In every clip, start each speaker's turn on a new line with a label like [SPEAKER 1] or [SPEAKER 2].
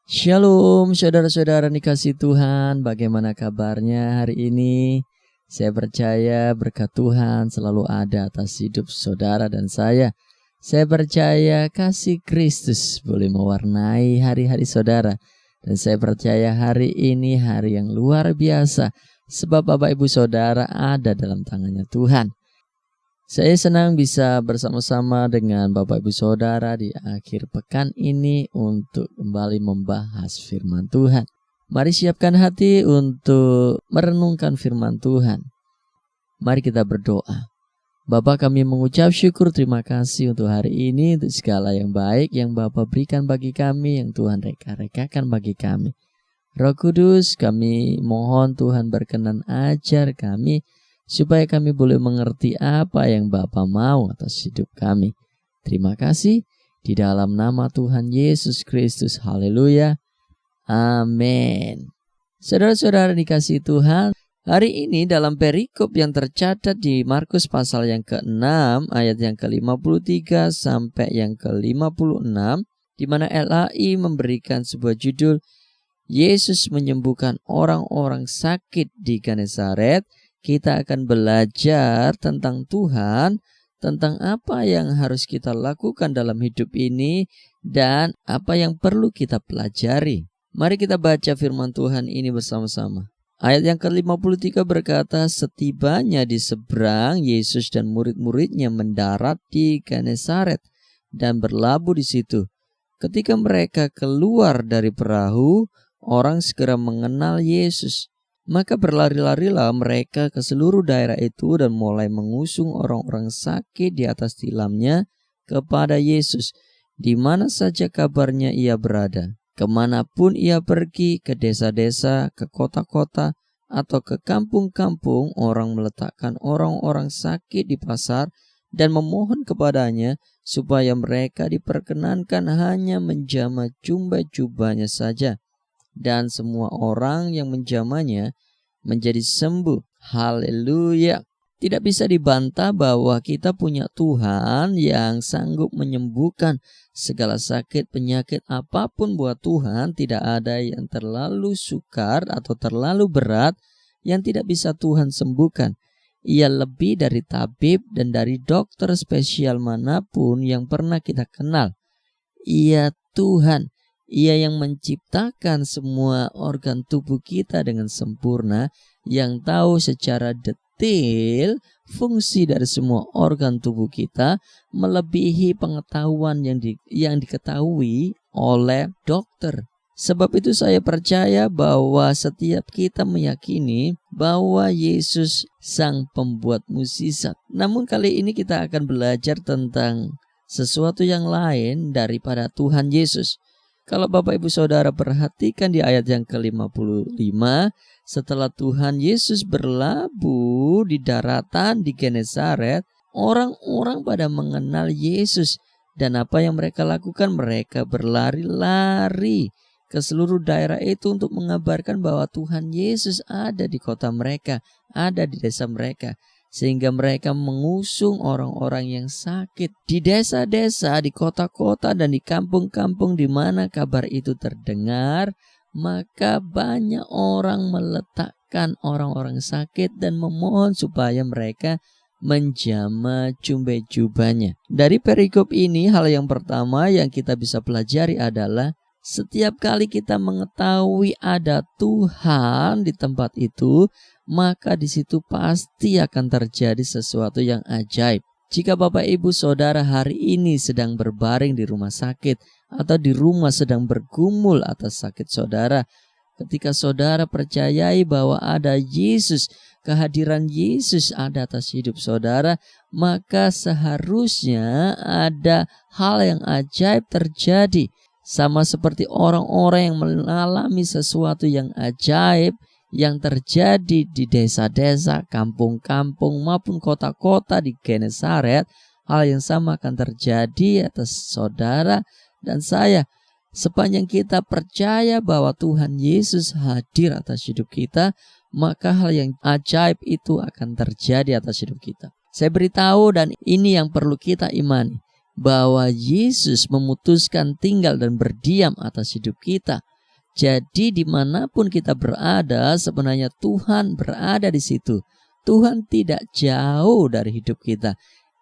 [SPEAKER 1] Shalom saudara-saudara dikasih Tuhan, bagaimana kabarnya hari ini? Saya percaya berkat Tuhan selalu ada atas hidup saudara dan saya. Saya percaya kasih Kristus boleh mewarnai hari-hari saudara. Dan saya percaya hari ini hari yang luar biasa, sebab Bapak Ibu Saudara ada dalam tangannya Tuhan. Saya senang bisa bersama-sama dengan Bapak Ibu Saudara di akhir pekan ini untuk kembali membahas firman Tuhan. Mari siapkan hati untuk merenungkan firman Tuhan. Mari kita berdoa. Bapa, kami mengucap syukur terima kasih untuk hari ini, untuk segala yang baik yang Bapa berikan bagi kami, yang Tuhan reka-rekakan bagi kami. Roh Kudus, kami mohon Tuhan berkenan ajar kami, supaya kami boleh mengerti apa yang Bapa mau atas hidup kami. Terima kasih di dalam nama Tuhan Yesus Kristus. Haleluya. Amin. Saudara-saudara dikasihi Tuhan, hari ini dalam perikop yang tercatat di Markus pasal yang ke-6 ayat yang ke-53 sampai yang ke-56, di mana LAI memberikan sebuah judul Yesus menyembuhkan orang-orang sakit di Genesaret. Kita akan belajar tentang Tuhan, tentang apa yang harus kita lakukan dalam hidup ini, dan apa yang perlu kita pelajari. Mari kita baca firman Tuhan ini bersama-sama. Ayat yang ke-53 berkata, setibanya di seberang, Yesus dan murid-muridnya mendarat di Genesaret dan berlabuh di situ. Ketika mereka keluar dari perahu, orang segera mengenal Yesus. Maka berlari-larilah mereka ke seluruh daerah itu dan mulai mengusung orang-orang sakit di atas tilamnya kepada Yesus, di mana saja kabarnya ia berada. Kemanapun ia pergi, ke desa-desa, ke kota-kota, atau ke kampung-kampung, orang meletakkan orang-orang sakit di pasar dan memohon kepadanya supaya mereka diperkenankan hanya menjamah jubah-jubahnya saja. Dan semua orang yang menjamahnya menjadi sembuh. Haleluya. Tidak bisa dibantah bahwa kita punya Tuhan yang sanggup menyembuhkan segala sakit, penyakit apapun. Buat Tuhan tidak ada yang terlalu sukar atau terlalu berat yang tidak bisa Tuhan sembuhkan. Ia lebih dari tabib dan dari dokter spesial manapun yang pernah kita kenal. Ia Tuhan. Ia yang menciptakan semua organ tubuh kita dengan sempurna, yang tahu secara detail fungsi dari semua organ tubuh kita, melebihi pengetahuan yang diketahui oleh dokter. Sebab itu saya percaya bahwa setiap kita meyakini bahwa Yesus sang pembuat mukjizat. Namun kali ini kita akan belajar tentang sesuatu yang lain daripada Tuhan Yesus. Kalau Bapak Ibu Saudara perhatikan di ayat yang ke-55, setelah Tuhan Yesus berlabuh di daratan di Genesaret, orang-orang pada mengenal Yesus. Dan apa yang mereka lakukan? Mereka berlari-lari ke seluruh daerah itu untuk mengabarkan bahwa Tuhan Yesus ada di kota mereka, ada di desa mereka. Sehingga mereka mengusung orang-orang yang sakit di desa-desa, di kota-kota, dan di kampung-kampung di mana kabar itu terdengar. Maka banyak orang meletakkan orang-orang sakit dan memohon supaya mereka menjamah jubah-jubahnya. Dari perikop ini, hal yang pertama yang kita bisa pelajari adalah setiap kali kita mengetahui ada Tuhan di tempat itu, maka di situ pasti akan terjadi sesuatu yang ajaib. Jika Bapak Ibu Saudara hari ini sedang berbaring di rumah sakit atau di rumah sedang bergumul atas sakit saudara, ketika saudara percayai bahwa ada Yesus, kehadiran Yesus ada atas hidup saudara, maka seharusnya ada hal yang ajaib terjadi. Sama seperti orang-orang yang mengalami sesuatu yang ajaib yang terjadi di desa-desa, kampung-kampung maupun kota-kota di Genesaret, hal yang sama akan terjadi atas saudara dan saya. Sepanjang kita percaya bahwa Tuhan Yesus hadir atas hidup kita, maka hal yang ajaib itu akan terjadi atas hidup kita. Saya beritahu, dan ini yang perlu kita imani, bahwa Yesus memutuskan tinggal dan berdiam atas hidup kita. Jadi dimanapun kita berada, sebenarnya Tuhan berada di situ. Tuhan tidak jauh dari hidup kita.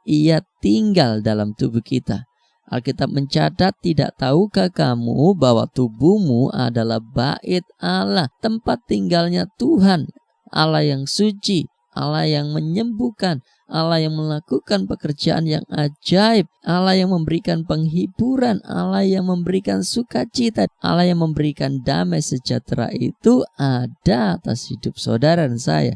[SPEAKER 1] Ia tinggal dalam tubuh kita. Alkitab mencatat, tidak tahukah kamu bahwa tubuhmu adalah bait Allah, tempat tinggalnya Tuhan, Allah yang suci, Allah yang menyembuhkan, Allah yang melakukan pekerjaan yang ajaib, Allah yang memberikan penghiburan, Allah yang memberikan sukacita, Allah yang memberikan damai sejahtera itu ada atas hidup saudara dan saya.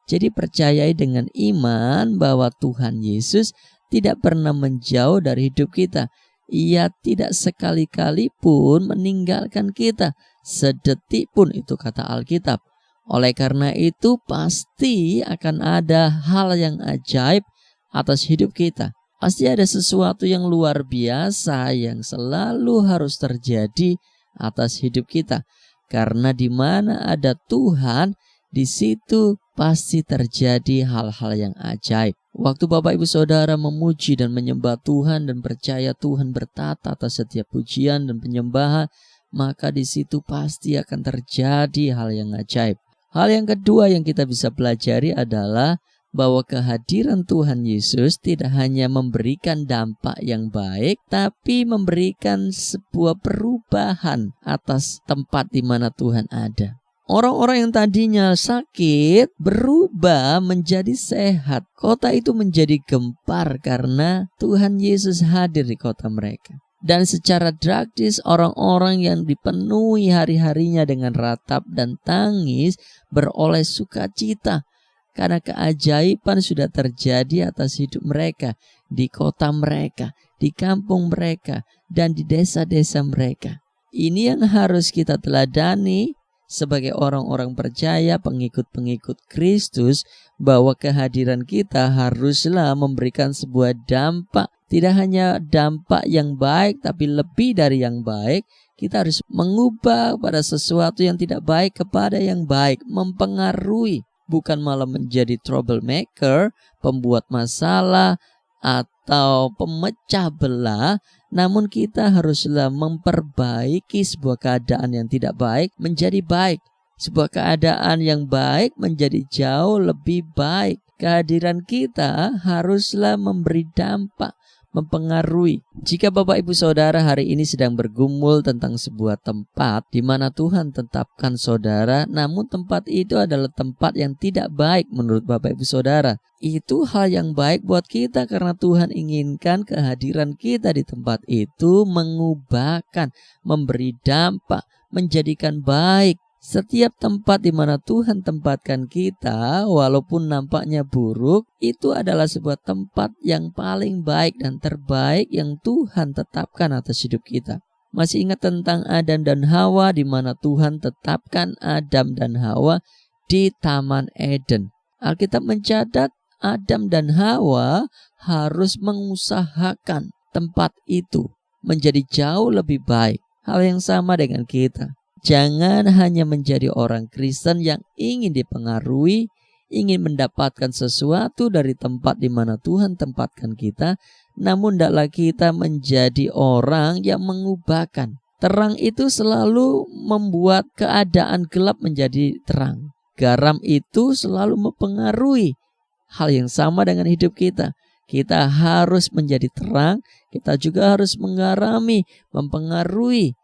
[SPEAKER 1] Jadi percayai dengan iman bahwa Tuhan Yesus tidak pernah menjauh dari hidup kita. Ia tidak sekali-kali pun meninggalkan kita, sedetik pun, itu kata Alkitab. Oleh karena itu pasti akan ada hal yang ajaib atas hidup kita. Pasti ada sesuatu yang luar biasa yang selalu harus terjadi atas hidup kita. Karena di mana ada Tuhan, di situ pasti terjadi hal-hal yang ajaib. Waktu Bapak Ibu Saudara memuji dan menyembah Tuhan dan percaya Tuhan bertata atas setiap pujian dan penyembahan, maka di situ pasti akan terjadi hal yang ajaib. Hal yang kedua yang kita bisa pelajari adalah bahwa kehadiran Tuhan Yesus tidak hanya memberikan dampak yang baik, tapi memberikan sebuah perubahan atas tempat di mana Tuhan ada. Orang-orang yang tadinya sakit berubah menjadi sehat. Kota itu menjadi gempar karena Tuhan Yesus hadir di kota mereka. Dan secara praktis orang-orang yang dipenuhi hari-harinya dengan ratap dan tangis beroleh sukacita. Karena keajaiban sudah terjadi atas hidup mereka, di kota mereka, di kampung mereka, dan di desa-desa mereka. Ini yang harus kita teladani sebagai orang-orang percaya, pengikut-pengikut Kristus, bahwa kehadiran kita haruslah memberikan sebuah dampak. Tidak hanya dampak yang baik, tapi lebih dari yang baik. Kita harus mengubah pada sesuatu yang tidak baik kepada yang baik, mempengaruhi, bukan malah menjadi troublemaker, pembuat masalah, atau pemecah belah. Namun kita haruslah memperbaiki sebuah keadaan yang tidak baik menjadi baik. Sebuah keadaan yang baik menjadi jauh lebih baik. Kehadiran kita haruslah memberi dampak, mempengaruhi. Jika Bapak Ibu Saudara hari ini sedang bergumul tentang sebuah tempat di mana Tuhan tetapkan saudara, namun tempat itu adalah tempat yang tidak baik menurut Bapak Ibu Saudara, itu hal yang baik buat kita karena Tuhan inginkan kehadiran kita di tempat itu mengubahkan, memberi dampak, menjadikan baik. Setiap tempat di mana Tuhan tempatkan kita, walaupun nampaknya buruk, itu adalah sebuah tempat yang paling baik dan terbaik yang Tuhan tetapkan atas hidup kita. Masih ingat tentang Adam dan Hawa, di mana Tuhan tetapkan Adam dan Hawa di Taman Eden. Alkitab mencatat Adam dan Hawa harus mengusahakan tempat itu menjadi jauh lebih baik. Hal yang sama dengan kita. Jangan hanya menjadi orang Kristen yang ingin dipengaruhi, ingin mendapatkan sesuatu dari tempat di mana Tuhan tempatkan kita, namun hendaklah kita menjadi orang yang mengubahkan. Terang itu selalu membuat keadaan gelap menjadi terang. Garam itu selalu mempengaruhi. Hal yang sama dengan hidup kita. Kita harus menjadi terang, kita juga harus menggarami, mempengaruhi.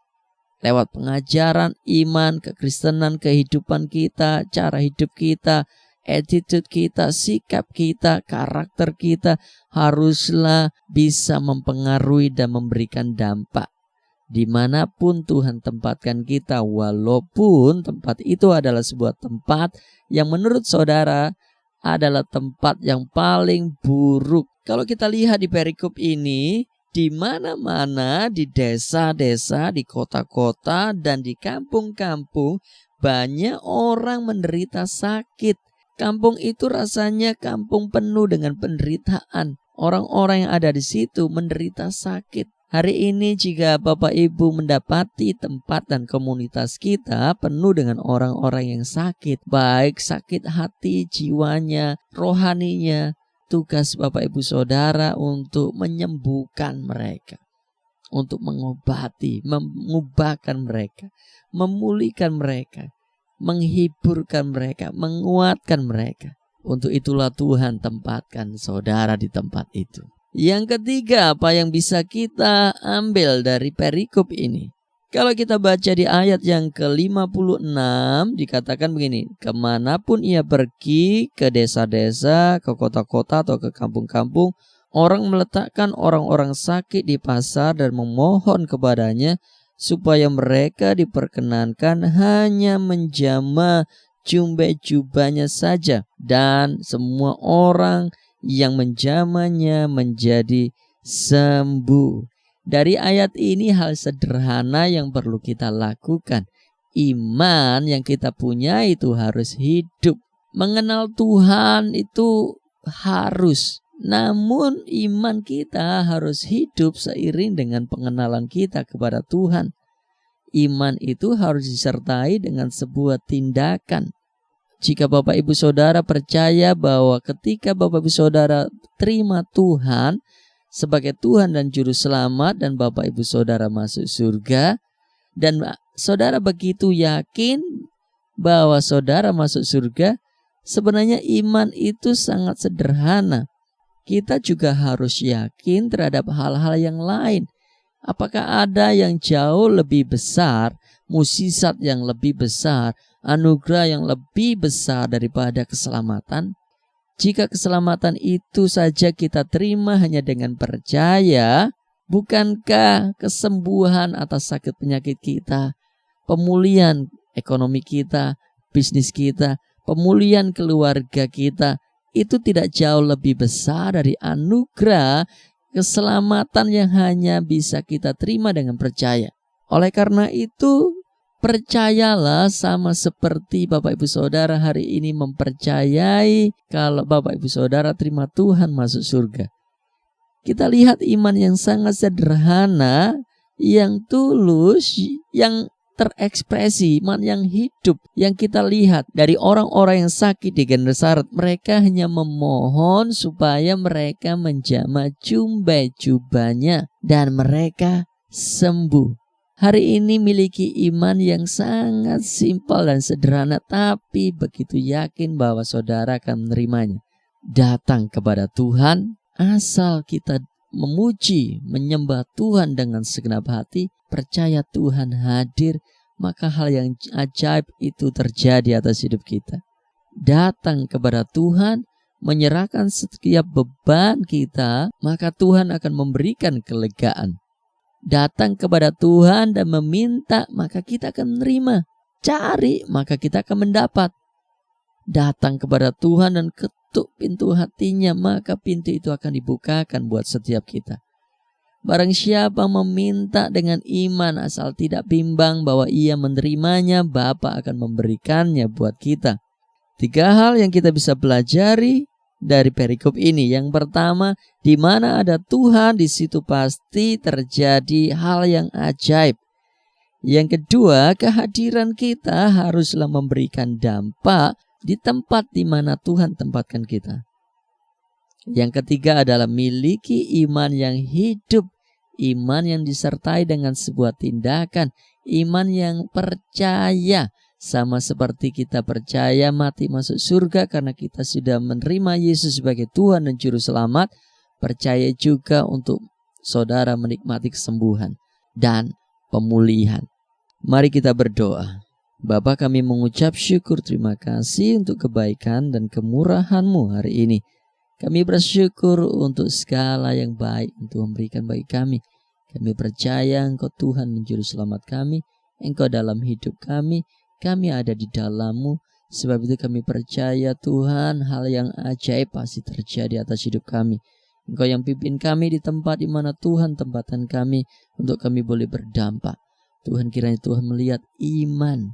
[SPEAKER 1] Lewat pengajaran, iman, kekristenan, kehidupan kita, cara hidup kita, attitude kita, sikap kita, karakter kita haruslah bisa mempengaruhi dan memberikan dampak. Dimanapun Tuhan tempatkan kita, walaupun tempat itu adalah sebuah tempat yang menurut saudara adalah tempat yang paling buruk. Kalau kita lihat di perikop ini, di mana-mana, di desa-desa, di kota-kota, dan di kampung-kampung, banyak orang menderita sakit. Kampung itu rasanya kampung penuh dengan penderitaan. Orang-orang yang ada di situ menderita sakit. Hari ini jika Bapak Ibu mendapati tempat dan komunitas kita penuh dengan orang-orang yang sakit, baik sakit hati, jiwanya, rohaninya, tugas Bapak Ibu Saudara untuk menyembuhkan mereka, untuk mengobati, mengubahkan mereka, memulihkan mereka, menghiburkan mereka, menguatkan mereka. Untuk itulah Tuhan tempatkan saudara di tempat itu. Yang ketiga, apa yang bisa kita ambil dari perikop ini? Kalau kita baca di ayat yang ke-56, dikatakan begini, kemanapun ia pergi, ke desa-desa, ke kota-kota atau ke kampung-kampung, orang meletakkan orang-orang sakit di pasar dan memohon kepadanya supaya mereka diperkenankan hanya menjamah jubah-jubahnya saja, dan semua orang yang menjamahnya menjadi sembuh. Dari ayat ini hal sederhana yang perlu kita lakukan. Iman yang kita punya itu harus hidup. Mengenal Tuhan itu harus. Namun iman kita harus hidup seiring dengan pengenalan kita kepada Tuhan. Iman itu harus disertai dengan sebuah tindakan. Jika Bapak Ibu Saudara percaya bahwa ketika Bapak Ibu Saudara terima Tuhan sebagai Tuhan dan Juru Selamat, dan Bapak Ibu Saudara masuk surga, dan saudara begitu yakin bahwa saudara masuk surga, sebenarnya iman itu sangat sederhana. Kita juga harus yakin terhadap hal-hal yang lain. Apakah ada yang jauh lebih besar, mukjizat yang lebih besar, anugerah yang lebih besar daripada keselamatan? Jika keselamatan itu saja kita terima hanya dengan percaya, bukankah kesembuhan atas sakit penyakit kita, pemulihan ekonomi kita, bisnis kita, pemulihan keluarga kita, itu tidak jauh lebih besar dari anugerah keselamatan yang hanya bisa kita terima dengan percaya? Oleh karena itu, percayalah sama seperti Bapak Ibu Saudara hari ini mempercayai kalau Bapak Ibu Saudara terima Tuhan masuk surga. Kita lihat iman yang sangat sederhana, yang tulus, yang terekspresi, iman yang hidup. Yang kita lihat dari orang-orang yang sakit di Genesaret, mereka hanya memohon supaya mereka menjamah jubah-jubahnya dan mereka sembuh. Hari ini miliki iman yang sangat simpel dan sederhana, tapi begitu yakin bahwa saudara akan menerimanya. Datang kepada Tuhan, asal kita memuji, menyembah Tuhan dengan segenap hati, percaya Tuhan hadir, maka hal yang ajaib itu terjadi atas hidup kita. Datang kepada Tuhan, menyerahkan setiap beban kita, maka Tuhan akan memberikan kelegaan. Datang kepada Tuhan dan meminta, maka kita akan menerima. Cari, maka kita akan mendapat. Datang kepada Tuhan dan ketuk pintu hatinya, maka pintu itu akan dibukakan buat setiap kita. Barang siapa meminta dengan iman, asal tidak bimbang bahwa ia menerimanya, Bapa akan memberikannya buat kita. 3 hal yang kita bisa pelajari dari perikop ini. Yang pertama, di mana ada Tuhan, di situ pasti terjadi hal yang ajaib. Yang kedua, kehadiran kita haruslah memberikan dampak di tempat di mana Tuhan tempatkan kita. Yang ketiga adalah miliki iman yang hidup, iman yang disertai dengan sebuah tindakan, iman yang percaya. Sama seperti kita percaya mati masuk surga karena kita sudah menerima Yesus sebagai Tuhan dan Juru Selamat, percaya juga untuk saudara menikmati kesembuhan dan pemulihan. Mari kita berdoa. Bapa, kami mengucap syukur terima kasih untuk kebaikan dan kemurahan-Mu hari ini. Kami bersyukur untuk segala yang baik untuk memberikan bagi kami. Kami percaya Engkau Tuhan dan Juru Selamat kami, Engkau dalam hidup kami. Kami ada di dalam-Mu, sebab itu kami percaya Tuhan hal yang ajaib pasti terjadi atas hidup kami. Engkau yang pimpin kami di tempat di mana Tuhan tempatkan kami untuk kami boleh berdampak. Tuhan, kiranya Tuhan melihat iman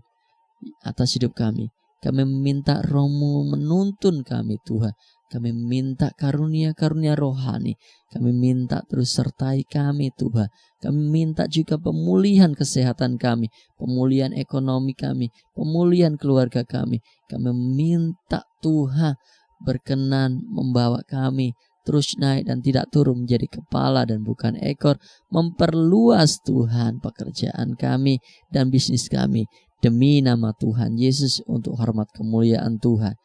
[SPEAKER 1] atas hidup kami. Kami meminta Roh-Mu menuntun kami Tuhan. Kami minta karunia-karunia rohani. Kami minta terus sertai kami Tuhan. Kami minta juga pemulihan kesehatan kami, pemulihan ekonomi kami, pemulihan keluarga kami. Kami minta Tuhan berkenan membawa kami terus naik dan tidak turun menjadi kepala dan bukan ekor. Memperluas Tuhan pekerjaan kami dan bisnis kami demi nama Tuhan Yesus untuk hormat kemuliaan Tuhan.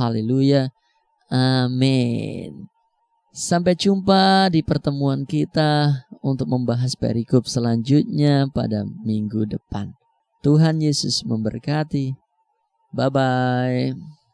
[SPEAKER 1] Haleluya. Amin. Sampai jumpa di pertemuan kita untuk membahas perikop selanjutnya pada minggu depan. Tuhan Yesus memberkati. Bye-bye.